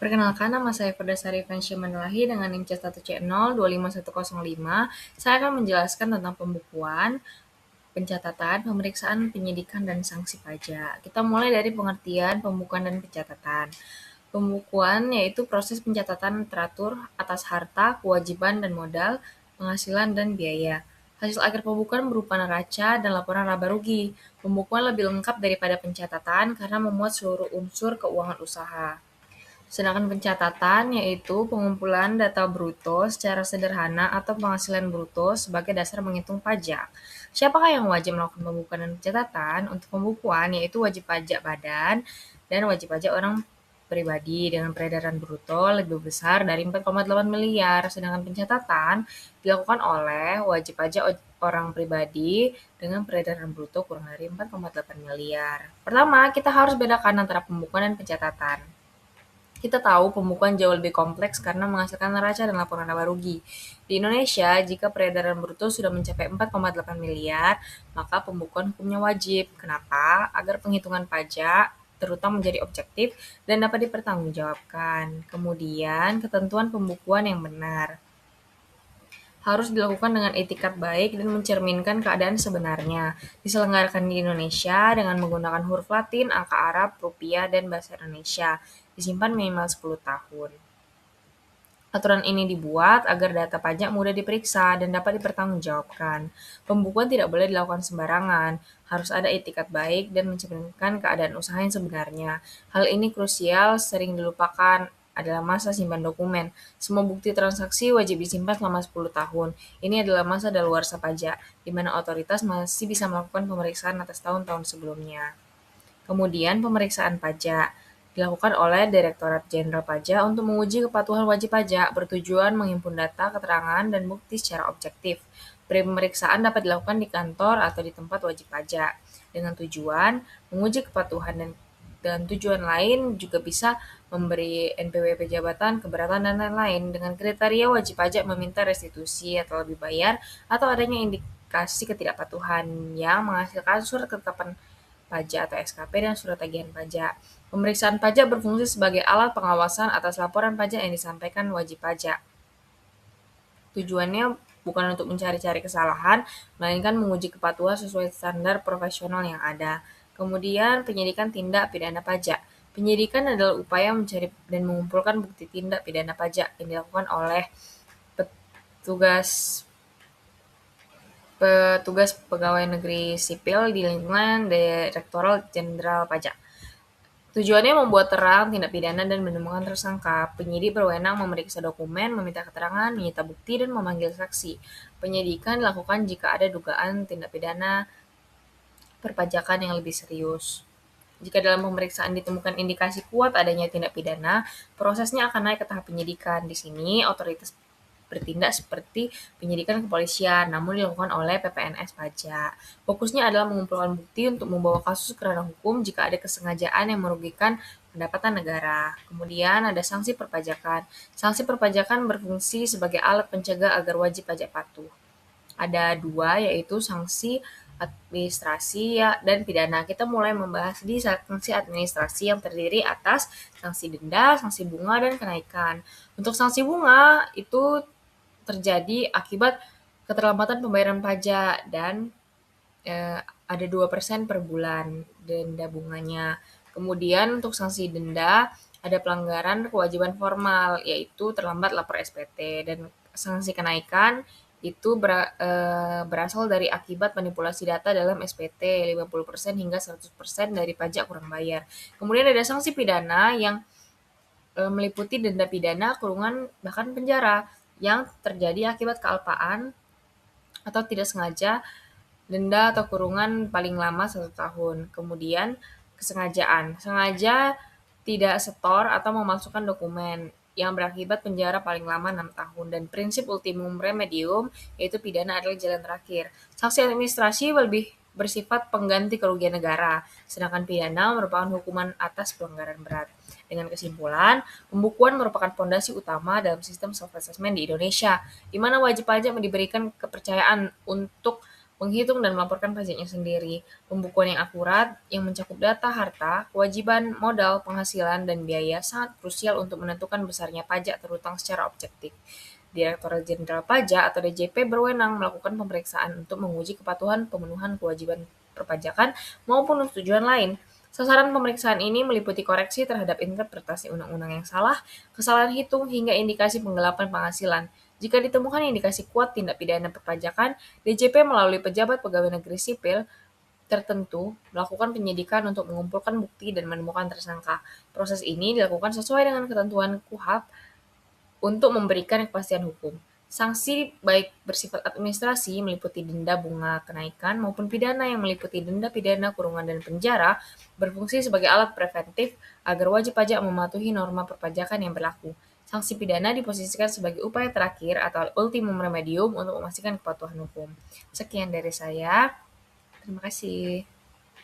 Perkenalkan, nama saya Ferdasari Fansya Manulahi dengan NIM C1C0 25105. Saya akan menjelaskan tentang pembukuan, pencatatan, pemeriksaan, penyidikan, dan sanksi pajak. Kita mulai dari pengertian pembukuan dan pencatatan. Pembukuan yaitu proses pencatatan teratur atas harta, kewajiban dan modal, penghasilan dan biaya. Hasil akhir pembukuan berupa neraca dan laporan laba rugi. Pembukuan lebih lengkap daripada pencatatan karena memuat seluruh unsur keuangan usaha. Sedangkan pencatatan yaitu pengumpulan data bruto secara sederhana atau penghasilan bruto sebagai dasar menghitung pajak. Siapakah yang wajib melakukan pembukuan dan pencatatan? Untuk pembukuan yaitu wajib pajak badan dan wajib pajak orang pribadi dengan peredaran bruto lebih besar dari 4,8 miliar. Sedangkan pencatatan dilakukan oleh wajib pajak orang pribadi dengan peredaran bruto kurang dari 4,8 miliar. Pertama, kita harus bedakan antara pembukuan dan pencatatan. Kita tahu pembukuan jauh lebih kompleks karena menghasilkan neraca dan laporan laba rugi. Di Indonesia, jika peredaran bruto sudah mencapai 4,8 miliar, maka pembukuan hukumnya wajib. Kenapa? Agar penghitungan pajak terutama menjadi objektif dan dapat dipertanggungjawabkan. Kemudian, ketentuan pembukuan yang benar harus dilakukan dengan etikat baik dan mencerminkan keadaan sebenarnya. Diselenggarakan di Indonesia dengan menggunakan huruf Latin, angka Arab, rupiah, dan bahasa Indonesia. Disimpan minimal 10 tahun. Aturan ini dibuat agar data pajak mudah diperiksa dan dapat dipertanggungjawabkan. Pembukuan tidak boleh dilakukan sembarangan, harus ada etikat baik dan mencerminkan keadaan usaha yang sebenarnya. Hal ini krusial, sering dilupakan adalah masa simpan dokumen. Semua bukti transaksi wajib disimpan selama 10 tahun. Ini adalah masa daluarsa pajak, di mana otoritas masih bisa melakukan pemeriksaan atas tahun-tahun sebelumnya. Kemudian pemeriksaan pajak dilakukan oleh Direktorat Jenderal Pajak untuk menguji kepatuhan wajib pajak bertujuan menghimpun data, keterangan, dan bukti secara objektif. Pemeriksaan dapat dilakukan di kantor atau di tempat wajib pajak dengan tujuan menguji kepatuhan dan tujuan lain juga bisa memberi NPWP jabatan, keberatan, dan lain-lain. Dengan kriteria wajib pajak meminta restitusi atau lebih bayar atau adanya indikasi ketidakpatuhan yang menghasilkan surat ketetapan pajak atau SKP dan surat tagihan pajak. Pemeriksaan pajak berfungsi sebagai alat pengawasan atas laporan pajak yang disampaikan wajib pajak. Tujuannya bukan untuk mencari-cari kesalahan, melainkan menguji kepatuhan sesuai standar profesional yang ada. Kemudian penyidikan tindak pidana pajak. Penyidikan adalah upaya mencari dan mengumpulkan bukti tindak pidana pajak yang dilakukan oleh petugas pegawai negeri sipil di lingkungan Direktorat Jenderal Pajak. Tujuannya membuat terang tindak pidana dan menemukan tersangka. Penyidik berwenang memeriksa dokumen, meminta keterangan, menyita bukti, dan memanggil saksi. Penyidikan dilakukan jika ada dugaan tindak pidana perpajakan yang lebih serius. Jika dalam pemeriksaan ditemukan indikasi kuat adanya tindak pidana, prosesnya akan naik ke tahap penyidikan. Di sini, otoritas bertindak seperti penyidikan kepolisian, namun dilakukan oleh PPNS Pajak. Fokusnya adalah mengumpulkan bukti untuk membawa kasus ke ranah hukum jika ada kesengajaan yang merugikan pendapatan negara. Kemudian ada sanksi perpajakan. Sanksi perpajakan berfungsi sebagai alat pencegah agar wajib pajak patuh. Ada dua, yaitu sanksi administrasi dan pidana. Kita mulai membahas di sanksi administrasi yang terdiri atas sanksi denda, sanksi bunga, dan kenaikan. Untuk sanksi bunga itu terjadi akibat keterlambatan pembayaran pajak dan ada 2% per bulan denda bunganya. Kemudian untuk sanksi denda ada pelanggaran kewajiban formal yaitu terlambat lapor SPT, dan sanksi kenaikan itu berasal dari akibat manipulasi data dalam SPT 50% hingga 100% dari pajak kurang bayar. Kemudian ada sanksi pidana yang meliputi denda pidana, kurungan, bahkan penjara yang terjadi akibat kealpaan atau tidak sengaja, denda atau kurungan paling lama 1 tahun. Kemudian kesengajaan. Sengaja tidak setor atau memalsukan dokumen yang berakibat penjara paling lama 6 tahun. Dan prinsip ultimum remedium, yaitu pidana adalah jalan terakhir. Sanksi administrasi lebih bersifat pengganti kerugian negara, sedangkan pidana merupakan hukuman atas pelanggaran berat. Dengan kesimpulan, pembukuan merupakan fondasi utama dalam sistem self-assessment di Indonesia, di mana wajib pajak diberikan kepercayaan untuk menghitung dan melaporkan pajaknya sendiri. Pembukuan yang akurat, yang mencakup data harta, kewajiban, modal, penghasilan, dan biaya sangat krusial untuk menentukan besarnya pajak terutang secara objektif. Direktorat Jenderal Pajak atau DJP berwenang melakukan pemeriksaan untuk menguji kepatuhan pemenuhan kewajiban perpajakan maupun tujuan lain. Sasaran pemeriksaan ini meliputi koreksi terhadap interpretasi undang-undang yang salah, kesalahan hitung, hingga indikasi penggelapan penghasilan. Jika ditemukan indikasi kuat tindak pidana perpajakan, DJP melalui pejabat pegawai negeri sipil tertentu melakukan penyidikan untuk mengumpulkan bukti dan menemukan tersangka. Proses ini dilakukan sesuai dengan ketentuan KUHP untuk memberikan kepastian hukum. Sanksi baik bersifat administrasi meliputi denda bunga kenaikan maupun pidana yang meliputi denda pidana kurungan dan penjara berfungsi sebagai alat preventif agar wajib pajak mematuhi norma perpajakan yang berlaku. Sanksi pidana diposisikan sebagai upaya terakhir atau ultimum remedium untuk memastikan kepatuhan hukum. Sekian dari saya. Terima kasih.